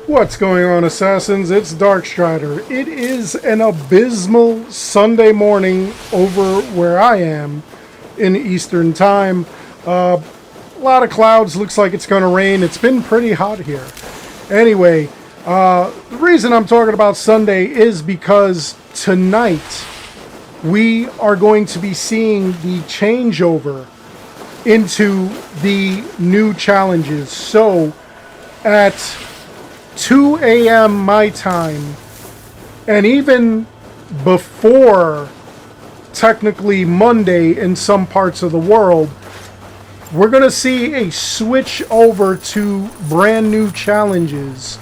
What's going on, Assassins? It's Darkstrider. It is an abysmal Sunday morning over where I am in Eastern Time. A lot of clouds, looks like it's going to rain. It's been pretty hot here. Anyway, the reason I'm talking about Sunday is because tonight we are going to be seeing the changeover into the new challenges. So, at 2 a.m. my time, and even before technically Monday in some parts of the world, we're going to see a switch over to brand new challenges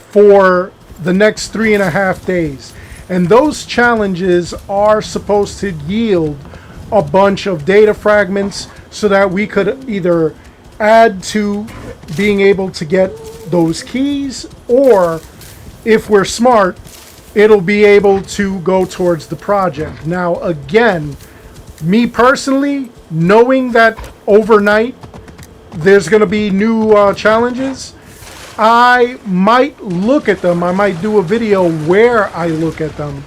for the next 3.5 days. And those challenges are supposed to yield a bunch of data fragments so that we could either add to being able to get those keys, or if we're smart, it'll be able to go towards the project. Now, again, me personally, knowing that overnight there's going to be new challenges, I might look at them. I might do a video where I look at them,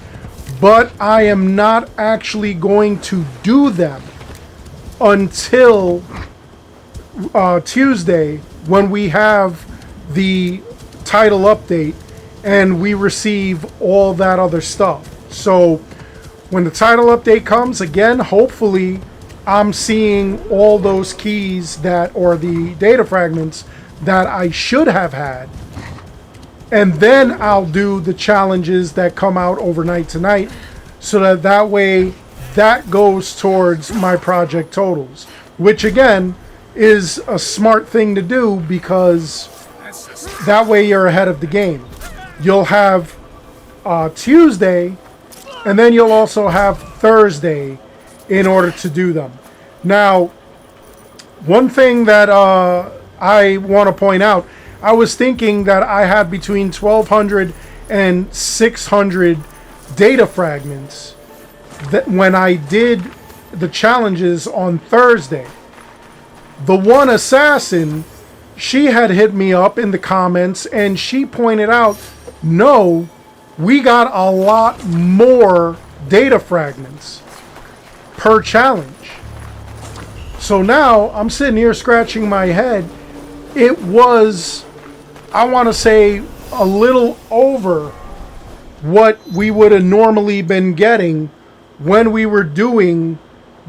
but I am not actually going to do them until Tuesday, when we have the title update and we receive all that other stuff. So when the title update comes, again, hopefully I'm seeing all those keys that, or the data fragments that I should have had, and then I'll do the challenges that come out overnight tonight, so that that way that goes towards my project totals, which again is a smart thing to do, because that way you're ahead of the game. You'll have Tuesday, and then you'll also have Thursday in order to do them. Now, one thing that I want to point out, I was thinking that I had between 1,200 and 600 data fragments that when I did the challenges on Thursday. The one assassin, she had hit me up in the comments and she pointed out, no, we got a lot more data fragments per challenge. So now I'm sitting here scratching my head. It was, I want to say, a little over what we would have normally been getting when we were doing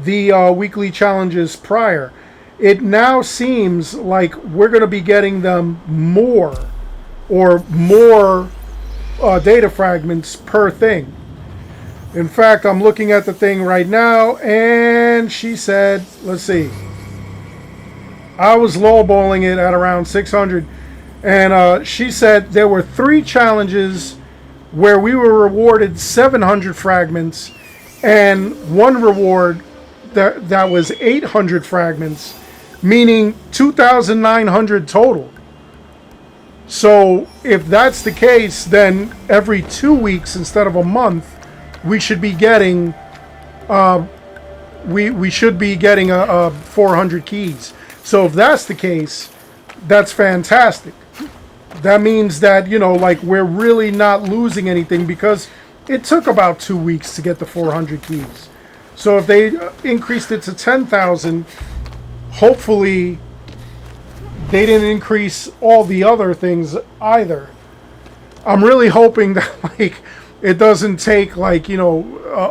the weekly challenges prior. It now seems like we're going to be getting them more data fragments per thing. In fact, I'm looking at the thing right now, and she said, let's see, I was lowballing it at around 600, and she said there were 3 challenges where we were rewarded 700 fragments, and one reward that was 800 fragments, meaning 2,900 total. So if that's the case, then every 2 weeks instead of a month, we should be getting we should be getting a 400 keys. So if that's the case, that's fantastic. That means that, you know, like, we're really not losing anything, because it took about 2 weeks to get the 400 keys. So if they increased it to 10,000, hopefully they didn't increase all the other things either. I'm really hoping that, like, it doesn't take, like, you know,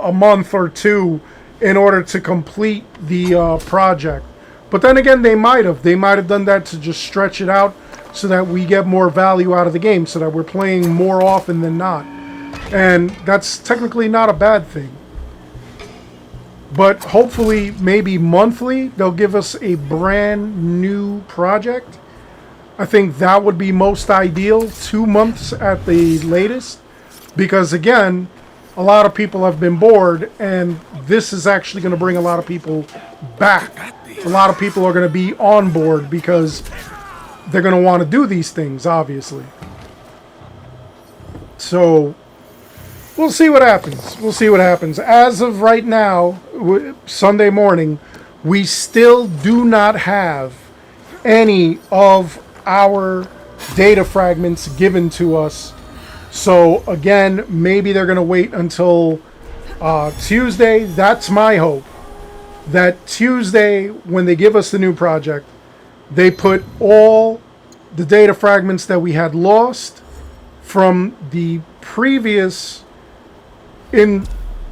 a month or two in order to complete the project. But then again, they might have done that to just stretch it out so that we get more value out of the game, so that we're playing more often than not. And that's technically not a bad thing. But hopefully, maybe monthly, they'll give us a brand new project. I think that would be most ideal, 2 months at the latest. Because again, a lot of people have been bored, and this is actually going to bring a lot of people back. A lot of people are going to be on board because they're going to want to do these things, obviously. So we'll see what happens. We'll see what happens. As of right now, Sunday morning, we still do not have any of our data fragments given to us. So again, maybe they're going to wait until Tuesday. That's my hope. That Tuesday, when they give us the new project, they put all the data fragments that we had lost from the previous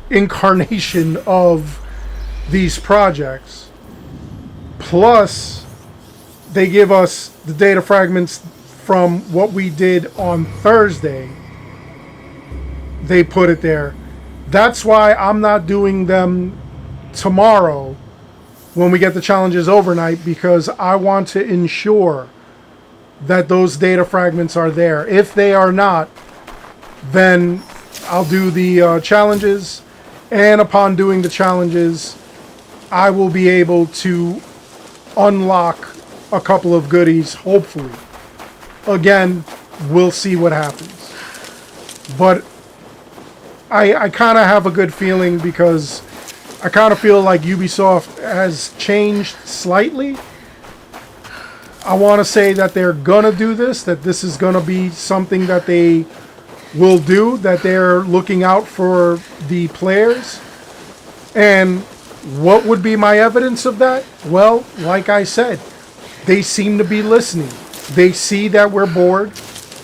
incarnation of these projects, plus they give us the data fragments from what we did on Thursday. They put it there. That's why I'm not doing them tomorrow when we get the challenges overnight, because I want to ensure that those data fragments are there. If they are not, then I'll do the challenges, and upon doing the challenges, I will be able to unlock a couple of goodies, hopefully. Again, we'll see what happens. But I kind of have a good feeling, because I kind of feel like Ubisoft has changed slightly. I want to say that they're going to do this, that this is going to be something that they will do, that they're looking out for the players. And what would be my evidence of that? Well, like I said, they seem to be listening. They see that we're bored.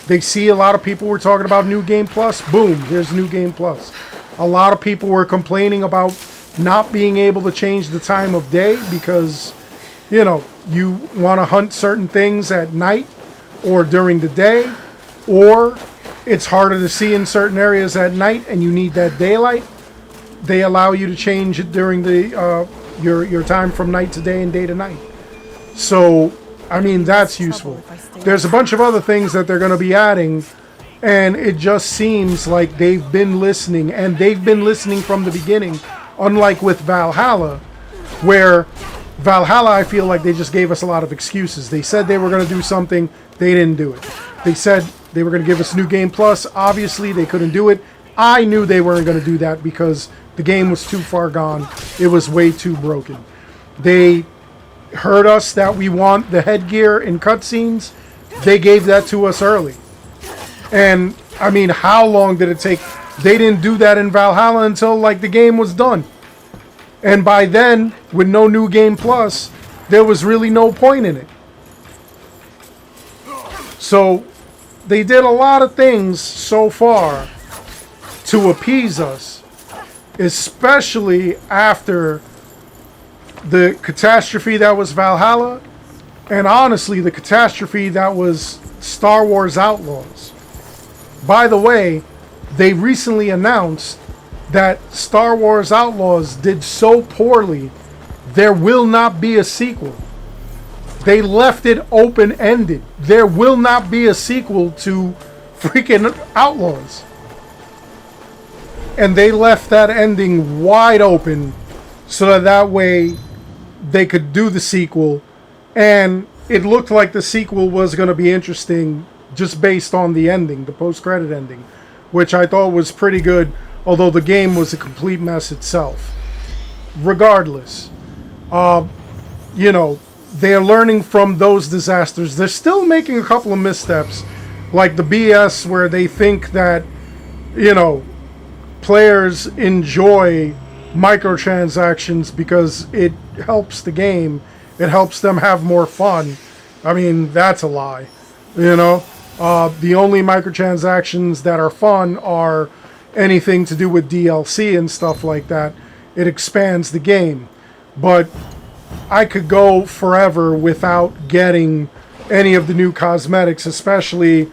They see a lot of people were talking about New Game Plus. Boom, there's New Game Plus. A lot of people were complaining about not being able to change the time of day because, you know, you want to hunt certain things at night or during the day, or it's harder to see in certain areas at night and you need that daylight. They allow you to change it during the your time from night to day and day to night. So, I mean, that's useful. There's a bunch of other things that they're going to be adding, and it just seems like they've been listening, and they've been listening from the beginning, unlike with Valhalla, where Valhalla, I feel like they just gave us a lot of excuses. They said they were going to do something, they didn't do it. They said they were going to give us New Game Plus, obviously they couldn't do it. I knew they weren't going to do that because the game was too far gone. It was way too broken. They heard us that we want the headgear in cutscenes. They gave that to us early. And, I mean, how long did it take? They didn't do that in Valhalla until, like, the game was done. And by then, with no New Game Plus, there was really no point in it. So, they did a lot of things so far to appease us, especially after the catastrophe that was Valhalla, and honestly, the catastrophe that was Star Wars Outlaws. By the way, they recently announced that Star Wars Outlaws did so poorly, there will not be a sequel. They left it open-ended. There will not be a sequel to freaking Outlaws. And they left that ending wide open so that way they could do the sequel. And it looked like the sequel was going to be interesting just based on the ending, the post-credit ending, which I thought was pretty good, although the game was a complete mess itself. Regardless, you know, they're learning from those disasters. They're still making a couple of missteps, like the BS where they think that, you know, players enjoy microtransactions because it helps the game. It helps them have more fun. I mean, that's a lie. You know, the only microtransactions that are fun are anything to do with DLC and stuff like that. It expands the game. But I could go forever without getting any of the new cosmetics, especially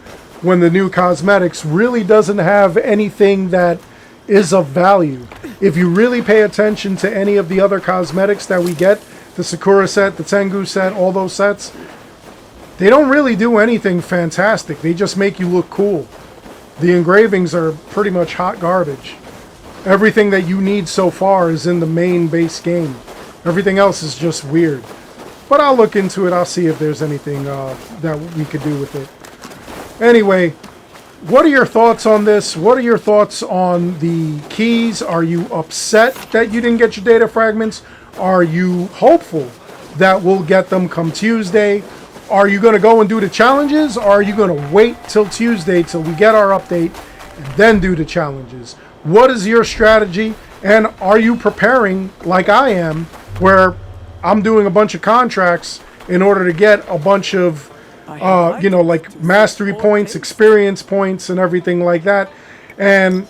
when the new cosmetics really doesn't have anything that is of value. If you really pay attention to any of the other cosmetics that we get, the Sakura set, the Tengu set, all those sets, they don't really do anything fantastic. They just make you look cool. The engravings are pretty much hot garbage. Everything that you need so far is in the main base game. Everything else is just weird. But I'll look into it. I'll see if there's anything that we could do with it. Anyway, what are your thoughts on this? What are your thoughts on the keys? Are you upset that you didn't get your data fragments? Are you hopeful that we'll get them come Tuesday? Are you going to go and do the challenges, or are you going to wait till Tuesday till we get our update and then do the challenges? What is your strategy? And are you preparing like I am, where I'm doing a bunch of contracts in order to get a bunch of, like mastery points, experience points, and everything like that. And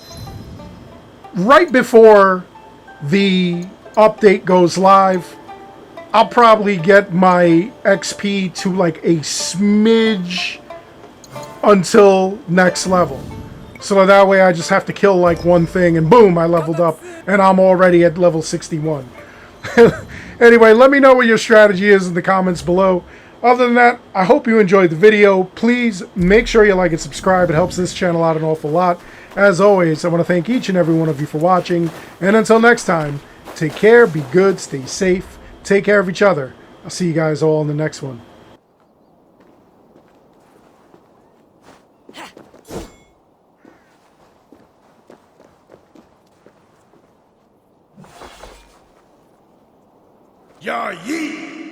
right before the update goes live, I'll probably get my XP to like a smidge until next level. So that way I just have to kill like one thing and boom, I leveled up and I'm already at level 61. Anyway, let me know what your strategy is in the comments below. Other than that, I hope you enjoyed the video. Please make sure you like and subscribe. It helps this channel out an awful lot. As always, I want to thank each and every one of you for watching. And until next time, take care, be good, stay safe, take care of each other. I'll see you guys all in the next one. Ya Yi!